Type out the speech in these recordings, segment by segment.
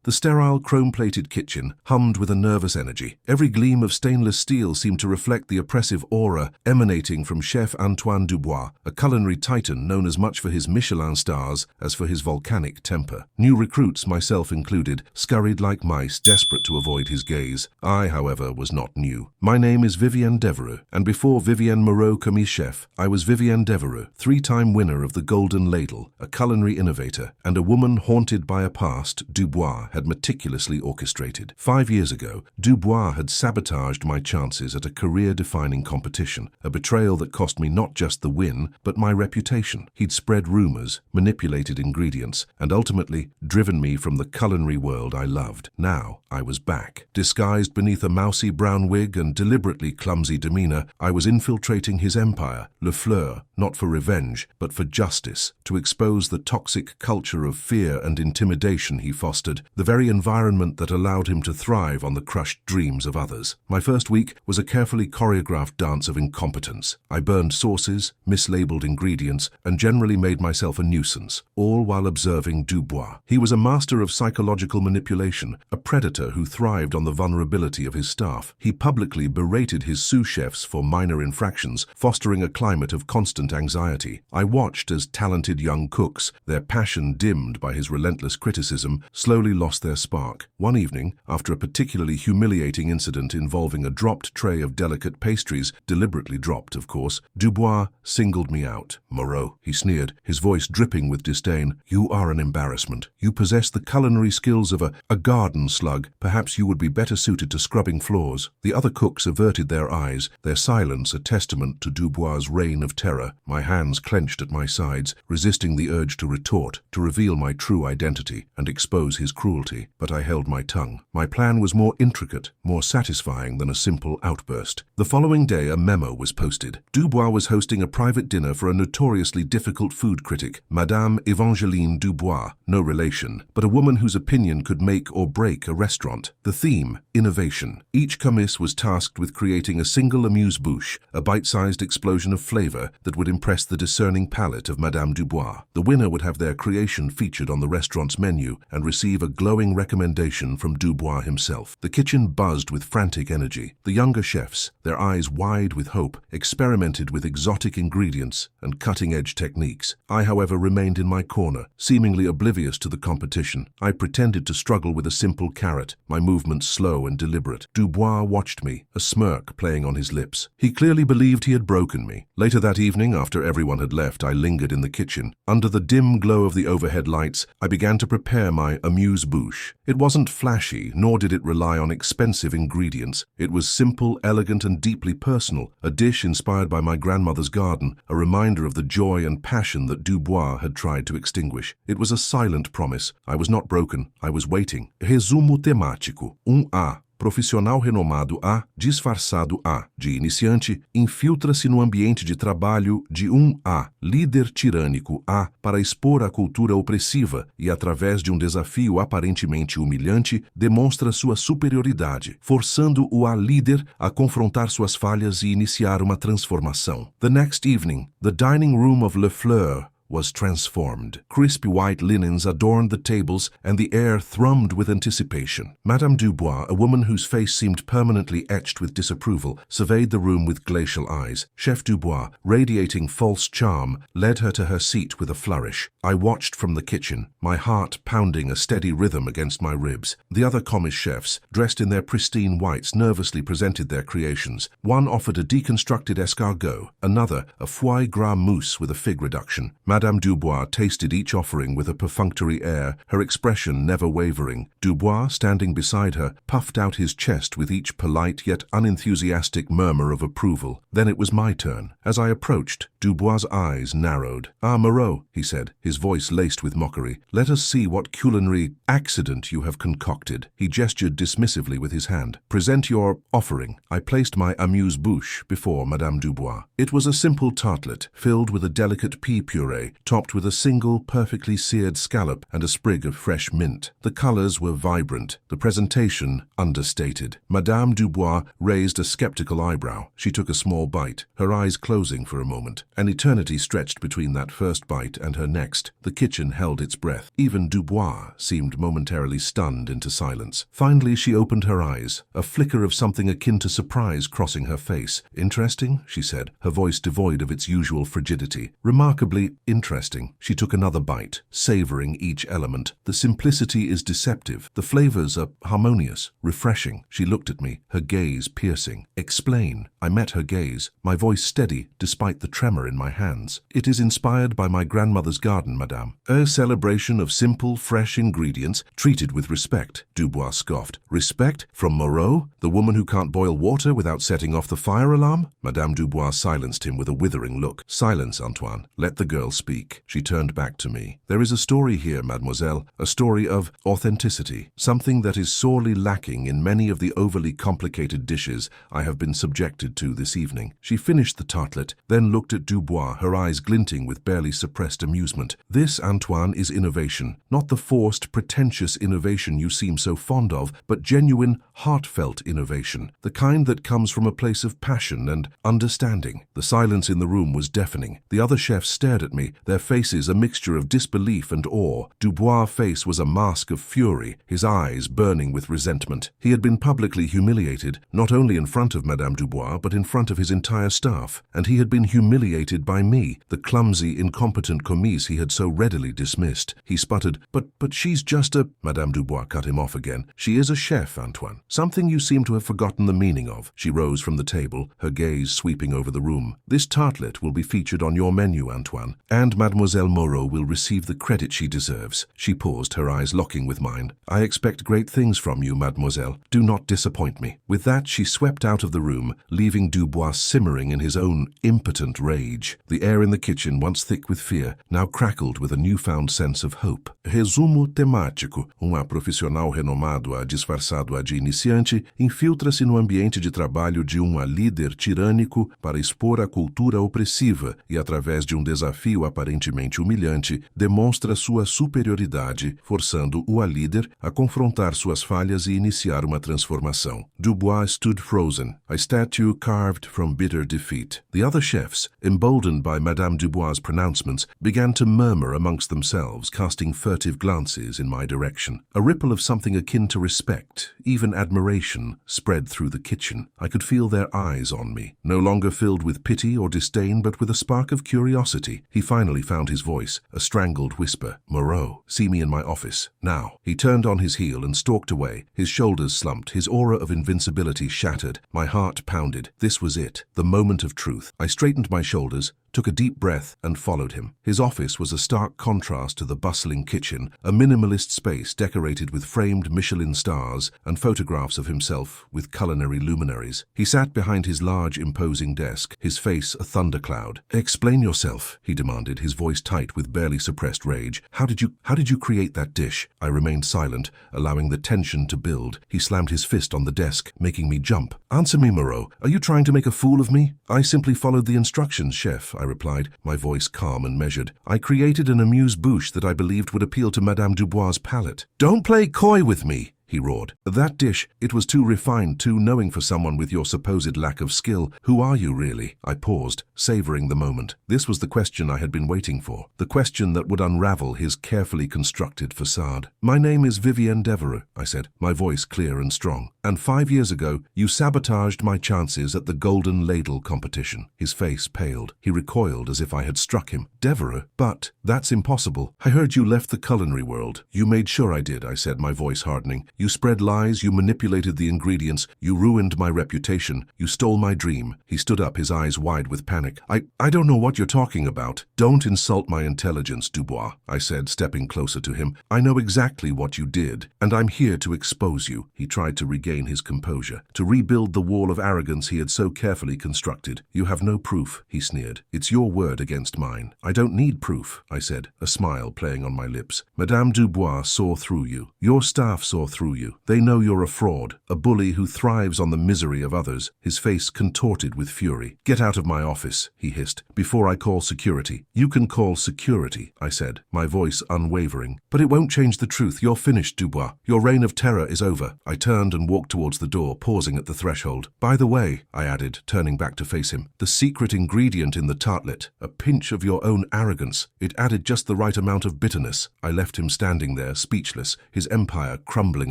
The sterile, chrome-plated kitchen hummed with a nervous energy. Every gleam of stainless steel seemed to reflect the oppressive aura emanating from Chef Antoine Dubois, a culinary titan known as much for his Michelin stars as for his volcanic temper. New recruits, myself included, scurried like mice, desperate to avoid his gaze. I, however, was not new. My name is Vivienne Devereux, and before Vivienne Moreau commis chef, I was Vivienne Devereux, three-time winner of the Golden Ladle, a culinary innovator, and a woman haunted by a past Dubois had meticulously orchestrated. 5 years ago, Dubois had sabotaged my chances at a career-defining competition, a betrayal that cost me not just the win, but my reputation. He'd spread rumors, manipulated ingredients, and ultimately driven me from the culinary world I loved. Now, I was back. Disguised beneath a mousy brown wig and deliberately clumsy demeanor, I was infiltrating his empire, Le Fleur, not for revenge, but for justice, to expose the toxic culture of fear and intimidation he fostered, the very environment that allowed him to thrive on the crushed dreams of others. My first week was a carefully choreographed dance of incompetence. I burned sauces, mislabeled ingredients, and generally made myself a nuisance, all while observing Dubois. He was a master of psychological manipulation, a predator who thrived on the vulnerability of his staff. He publicly berated his sous chefs for minor infractions, fostering a climate of constant anxiety. I watched as talented young cooks, their passion dimmed by his relentless criticism, slowly lost their spark. One evening, after a particularly humiliating incident involving a dropped tray of delicate pastries, deliberately dropped, of course, Dubois singled me out. "Moreau," he sneered, his voice dripping with disdain, "you are an embarrassment. You possess the culinary skills of a garden slug. Perhaps you would be better suited to scrubbing floors." The other cooks averted their eyes, their silence a testament to Dubois' reign of terror. My hands clenched at my sides, resisting the urge to retort, to reveal my true identity, and expose his cruelty. But I held my tongue. My plan was more intricate, more satisfying than a simple outburst. The following day, a memo was posted. Dubois was hosting a private dinner for a notoriously difficult food critic, Madame Evangeline Dubois, no relation, but a woman whose opinion could make or break a restaurant. The theme, innovation. Each commis was tasked with creating a single amuse-bouche, a bite-sized explosion of flavor that would impress the discerning palate of Madame Dubois. The winner would have their creation featured on the restaurant's menu and receive a glowing recommendation from Dubois himself. The kitchen buzzed with frantic energy. The younger chefs, their eyes wide with hope, experimented with exotic ingredients and cutting-edge techniques. I, however, remained in my corner, seemingly oblivious to the competition. I pretended to struggle with a simple carrot, my movements slow and deliberate. Dubois watched me, a smirk playing on his lips. He clearly believed he had broken me. Later that evening, after everyone had left, I lingered in the kitchen. Under the dim glow of the overhead lights, I began to prepare my amuse-bouche. It wasn't flashy, nor did it rely on expensive ingredients. It was simple, elegant, and deeply personal, a dish inspired by my grandmother's garden, a reminder of the joy and passion that Dubois had tried to extinguish. It was a silent promise. I was not broken. I was waiting. Resumo temático. A. Profissional renomado A, disfarçado A, de iniciante, infiltra-se no ambiente de trabalho de A, líder tirânico A, para expor a cultura opressiva e, através de desafio aparentemente humilhante, demonstra sua superioridade, forçando o A líder a confrontar suas falhas e iniciar uma transformação. The next evening, the dining room of Le Fleur was transformed. Crispy white linens adorned the tables, and the air thrummed with anticipation. Madame Dubois, a woman whose face seemed permanently etched with disapproval, surveyed the room with glacial eyes. Chef Dubois, radiating false charm, led her to her seat with a flourish. I watched from the kitchen, my heart pounding a steady rhythm against my ribs. The other commis chefs, dressed in their pristine whites, nervously presented their creations. One offered a deconstructed escargot, another a foie gras mousse with a fig reduction. Madame Dubois tasted each offering with a perfunctory air, her expression never wavering. Dubois, standing beside her, puffed out his chest with each polite yet unenthusiastic murmur of approval. Then it was my turn. As I approached, Dubois' eyes narrowed. "Ah, Moreau," he said, his voice laced with mockery, "let us see what culinary accident you have concocted." He gestured dismissively with his hand. "Present your offering." I placed my amuse-bouche before Madame Dubois. It was a simple tartlet, filled with a delicate pea puree buffet, topped with a single perfectly seared scallop and a sprig of fresh mint. The colors were vibrant, the presentation understated. Madame Dubois raised a skeptical eyebrow. She took a small bite, her eyes closing for a moment. An eternity stretched between that first bite and her next. The kitchen held its breath. Even Dubois seemed momentarily stunned into silence. Finally, she opened her eyes, a flicker of something akin to surprise crossing her face. "Interesting," she said, her voice devoid of its usual frigidity. "Remarkably interesting." She took another bite, savoring each element. "The simplicity is deceptive. The flavors are harmonious, refreshing." She looked at me, her gaze piercing. "Explain." I met her gaze, my voice steady despite the tremor in my hands. "It is inspired by my grandmother's garden, madame. A celebration of simple, fresh ingredients, treated with respect." Dubois scoffed. "Respect? From Moreau, the woman who can't boil water without setting off the fire alarm?" Madame Dubois silenced him with a withering look. "Silence, Antoine. Let the girl speak." She turned back to me. "There is a story here, mademoiselle, a story of authenticity, something that is sorely lacking in many of the overly complicated dishes I have been subjected to this evening." She finished the tartlet, then looked at Dubois, her eyes glinting with barely suppressed amusement. "This, Antoine, is innovation. Not the forced, pretentious innovation you seem so fond of, but genuine, heartfelt innovation. The kind that comes from a place of passion and understanding." The silence in the room was deafening. The other chefs stared at me, their faces a mixture of disbelief and awe. Dubois' face was a mask of fury, his eyes burning with resentment. He had been publicly humiliated, not only in front of Madame Dubois, but in front of his entire staff. And he had been humiliated by me, the clumsy, incompetent commise he had so readily dismissed. He sputtered, But she's just a—" Madame Dubois cut him off again. "She is a chef, Antoine. Something you seem to have forgotten the meaning of." She rose from the table, her gaze sweeping over the room. "This tartlet will be featured on your menu, Antoine, and Mademoiselle Moreau will receive the credit she deserves." She paused, her eyes locking with mine. "I expect great things from you, mademoiselle. Do not disappoint me." With that, she swept out of the room, leaving Dubois simmering in his own impotent rage. The air in the kitchen, once thick with fear, now crackled with a newfound sense of hope. Resumo temático. Profissional renomado disfarçado de iniciante infiltra-se no ambiente de trabalho de líder tirânico para expor a cultura opressiva e, através de desafio aparentemente humilhante, demonstra sua superioridade, forçando o líder a confrontar suas falhas e iniciar uma transformação. Dubois stood frozen, a statue carved from bitter defeat. The other chefs, emboldened by Madame Dubois' pronouncements, began to murmur amongst themselves, casting furtive glances in my direction. A ripple of something akin to respect, even admiration, spread through the kitchen. I could feel their eyes on me, no longer filled with pity or disdain, but with a spark of curiosity. He finally found his voice, a strangled whisper. "Moreau, see me in my office, now." He turned on his heel and stalked away, his shoulders slumped, his aura of invincibility shattered. My heart pounded. This was it, the moment of truth. I straightened my shoulders, took a deep breath, and followed him. His office was a stark contrast to the bustling kitchen, a minimalist space decorated with framed Michelin stars and photographs of himself with culinary luminaries. He sat behind his large, imposing desk, his face a thundercloud. "Explain yourself," he demanded, his voice tight with barely suppressed rage. How did you create that dish?" I remained silent, allowing the tension to build. He slammed his fist on the desk, making me jump. "Answer me, Moreau. Are you trying to make a fool of me?" "I simply followed the instructions, chef," I replied, my voice calm and measured. "I created an amuse-bouche that I believed would appeal to Madame Dubois' palate." "Don't play coy with me," he roared. "That dish, it was too refined, too knowing for someone with your supposed lack of skill. Who are you, really?" I paused, savoring the moment. This was the question I had been waiting for, the question that would unravel his carefully constructed facade. "My name is Vivienne Devereux," I said, my voice clear and strong. "And 5 years ago, you sabotaged my chances at the Golden Ladle competition." His face paled. He recoiled as if I had struck him. "Devereux? But that's impossible. I heard you left the culinary world." "You made sure I did," I said, my voice hardening. "You spread lies, you manipulated the ingredients, you ruined my reputation, you stole my dream." He stood up, his eyes wide with panic. I don't know what you're talking about." "Don't insult my intelligence, Dubois," I said, stepping closer to him. "I know exactly what you did, and I'm here to expose you." He tried to regain his composure, to rebuild the wall of arrogance he had so carefully constructed. "You have no proof," he sneered. "It's your word against mine." "I don't need proof," I said, a smile playing on my lips. "Madame Dubois saw through you. Your staff saw through through you. They know you're a fraud, a bully who thrives on the misery of others." His face contorted with fury. "Get out of my office," he hissed, "before I call security." "You can call security," I said, my voice unwavering. "But it won't change the truth. You're finished, Dubois. Your reign of terror is over." I turned and walked towards the door, pausing at the threshold. "By the way," I added, turning back to face him, "the secret ingredient in the tartlet, a pinch of your own arrogance. It added just the right amount of bitterness." I left him standing there, speechless, his empire crumbling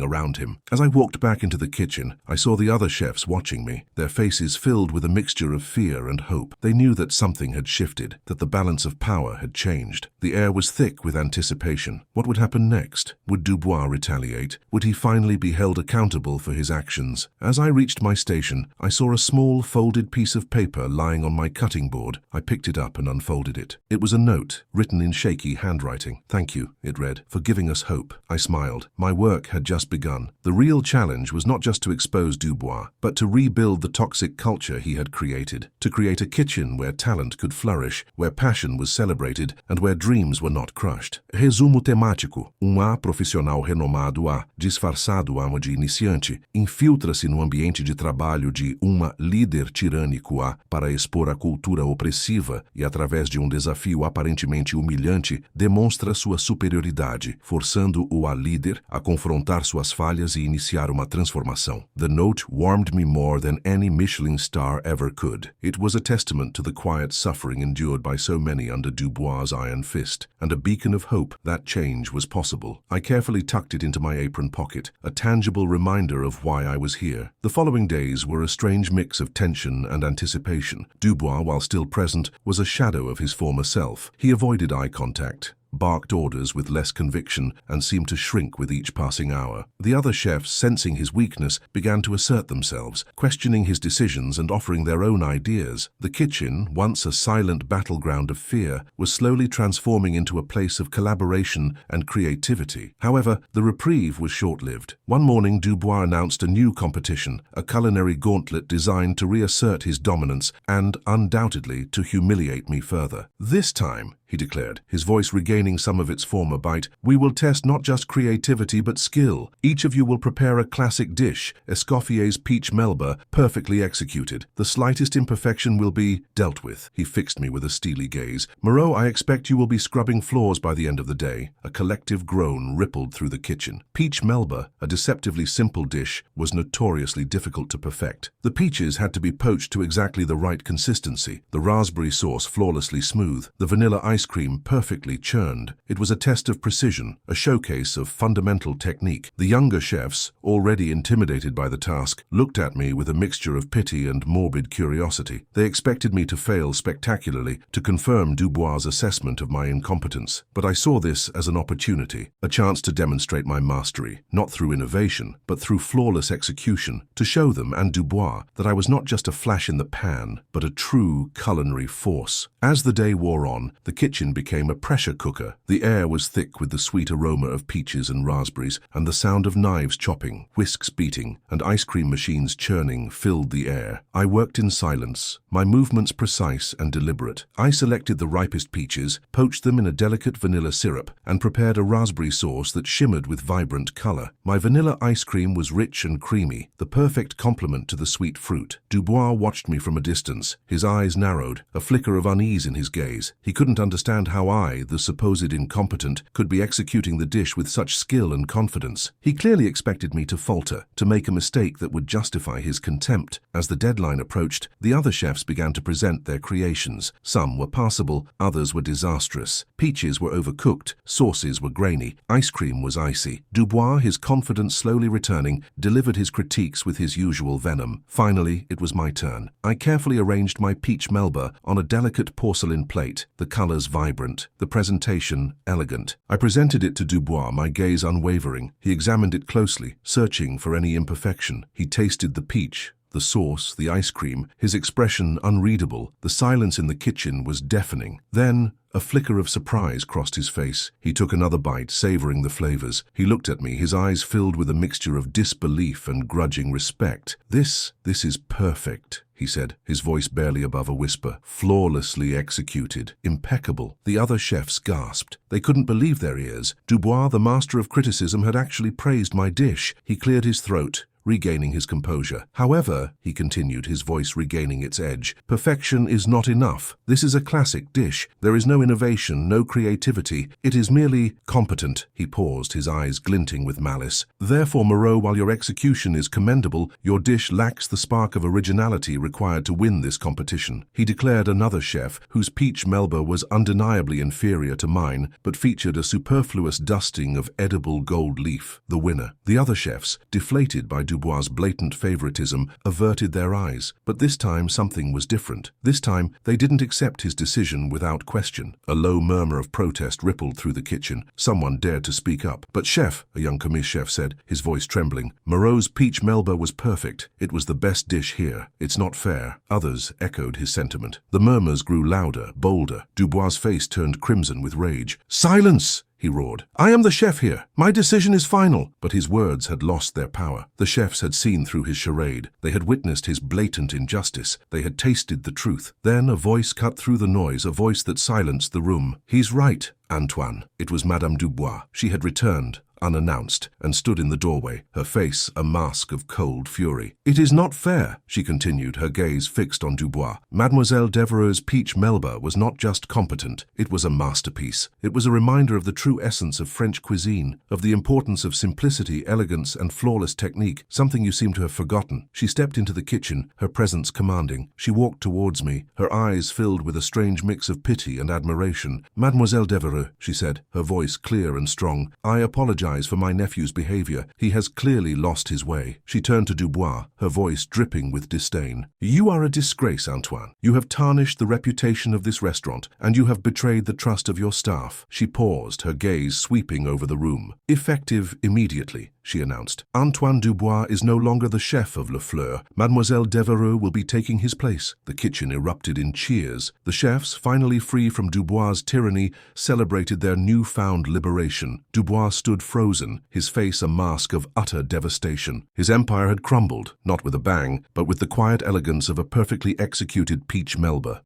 around him. As I walked back into the kitchen, I saw the other chefs watching me, their faces filled with a mixture of fear and hope. They knew that something had shifted, that the balance of power had changed. The air was thick with anticipation. What would happen next? Would Dubois retaliate? Would he finally be held accountable for his actions? As I reached my station, I saw a small folded piece of paper lying on my cutting board. I picked it up and unfolded it. It was a note, written in shaky handwriting. "Thank you," it read, "for giving us hope." I smiled. My work had just begun. The real challenge was not just to expose Dubois, but to rebuild the toxic culture he had created, to create a kitchen where talent could flourish, where passion was celebrated, and where dreams were not crushed. Resumo temático. A profissional renomado A, disfarçado A de iniciante, infiltra-se no ambiente de trabalho de uma líder tirânico A para expor a cultura opressiva e, através de desafio aparentemente humilhante, demonstra sua superioridade, forçando o A líder a confrontar suas falhas e iniciar uma transformação. The note warmed me more than any Michelin star ever could. It was a testament to the quiet suffering endured by so many under Dubois' iron fist, and a beacon of hope that change was possible. I carefully tucked it into my apron pocket, a tangible reminder of why I was here. The following days were a strange mix of tension and anticipation. Dubois, while still present, was a shadow of his former self. He avoided eye contact, barked orders with less conviction, and seemed to shrink with each passing hour. The other chefs, sensing his weakness, began to assert themselves, questioning his decisions and offering their own ideas. The kitchen, once a silent battleground of fear, was slowly transforming into a place of collaboration and creativity. However, the reprieve was short-lived. One morning, Dubois announced a new competition, a culinary gauntlet designed to reassert his dominance and, undoubtedly, to humiliate me further. "This time," he declared, his voice regaining some of its former bite, "we will test not just creativity but skill. Each of you will prepare a classic dish, Escoffier's peach melba, perfectly executed. The slightest imperfection will be dealt with." He fixed me with a steely gaze. "Moreau, I expect you will be scrubbing floors by the end of the day." A collective groan rippled through the kitchen. Peach melba, a deceptively simple dish, was notoriously difficult to perfect. The peaches had to be poached to exactly the right consistency, the raspberry sauce flawlessly smooth, the vanilla ice cream perfectly churned. It was a test of precision, a showcase of fundamental technique. The younger chefs, already intimidated by the task, looked at me with a mixture of pity and morbid curiosity. They expected me to fail spectacularly, to confirm Dubois' assessment of my incompetence. But I saw this as an opportunity, a chance to demonstrate my mastery, not through innovation, but through flawless execution, to show them and Dubois that I was not just a flash in the pan, but a true culinary force. As the day wore on, the kitchen became a pressure cooker. The air was thick with the sweet aroma of peaches and raspberries, and the sound of knives chopping, whisks beating, and ice cream machines churning filled the air. I worked in silence, my movements precise and deliberate. I selected the ripest peaches, poached them in a delicate vanilla syrup, and prepared a raspberry sauce that shimmered with vibrant color. My vanilla ice cream was rich and creamy, the perfect complement to the sweet fruit. Dubois watched me from a distance, his eyes narrowed, a flicker of unease in his gaze. He couldn't understand how I, the supposed incompetent, could be executing the dish with such skill and confidence. He clearly expected me to falter, to make a mistake that would justify his contempt. As the deadline approached, the other chefs began to present their creations. Some were passable, others were disastrous. Peaches were overcooked, sauces were grainy, ice cream was icy. Dubois, his confidence slowly returning, delivered his critiques with his usual venom. Finally, it was my turn. I carefully arranged my peach melba on a delicate porcelain plate, the colors vibrant, the presentation elegant. I presented it to Dubois, my gaze unwavering. He examined it closely, searching for any imperfection. He tasted the peach, the sauce, the ice cream, his expression unreadable. The silence in the kitchen was deafening. Then, a flicker of surprise crossed his face. He took another bite, savoring the flavors. He looked at me, his eyes filled with a mixture of disbelief and grudging respect. This is perfect, he said, his voice barely above a whisper. Flawlessly executed. Impeccable. The other chefs gasped. They couldn't believe their ears. Dubois, the master of criticism, had actually praised my dish. He cleared his throat, regaining his composure. However, he continued, his voice regaining its edge, perfection is not enough. This is a classic dish. There is no innovation, no creativity. It is merely competent. He paused, his eyes glinting with malice. Therefore, Moreau, while your execution is commendable, your dish lacks the spark of originality required to win this competition. He declared another chef, whose peach melba was undeniably inferior to mine, but featured a superfluous dusting of edible gold leaf, the winner. The other chefs, deflated by Dubois' blatant favoritism, averted their eyes. But this time something was different. This time they didn't accept his decision without question. A low murmur of protest rippled through the kitchen. Someone dared to speak up. But chef, a young commis chef said, his voice trembling, Moreau's peach melba was perfect. It was the best dish here. It's not fair. Others echoed his sentiment. The murmurs grew louder, bolder. Dubois' face turned crimson with rage. Silence! He roared. I am the chef here. My decision is final. But his words had lost their power. The chefs had seen through his charade. They had witnessed his blatant injustice. They had tasted the truth. Then a voice cut through the noise, a voice that silenced the room. He's right, Antoine. It was Madame Dubois. She had returned, unannounced, and stood in the doorway, her face a mask of cold fury. It is not fair, she continued, her gaze fixed on Dubois. Mademoiselle Devereux's peach melba was not just competent, it was a masterpiece. It was a reminder of the true essence of French cuisine, of the importance of simplicity, elegance, and flawless technique, something you seem to have forgotten. She stepped into the kitchen, her presence commanding. She walked towards me, her eyes filled with a strange mix of pity and admiration. Mademoiselle Devereux, she said, her voice clear and strong, I apologize for my nephew's behavior. He has clearly lost his way. She turned to Dubois, her voice dripping with disdain. You are a disgrace, Antoine. You have tarnished the reputation of this restaurant, and you have betrayed the trust of your staff. She paused, her gaze sweeping over the room. Effective immediately, she announced. Antoine Dubois is no longer the chef of Le Fleur. Mademoiselle Devereux will be taking his place. The kitchen erupted in cheers. The chefs, finally free from Dubois' tyranny, celebrated their newfound liberation. Dubois stood frozen, his face a mask of utter devastation. His empire had crumbled, not with a bang, but with the quiet elegance of a perfectly executed peach melba.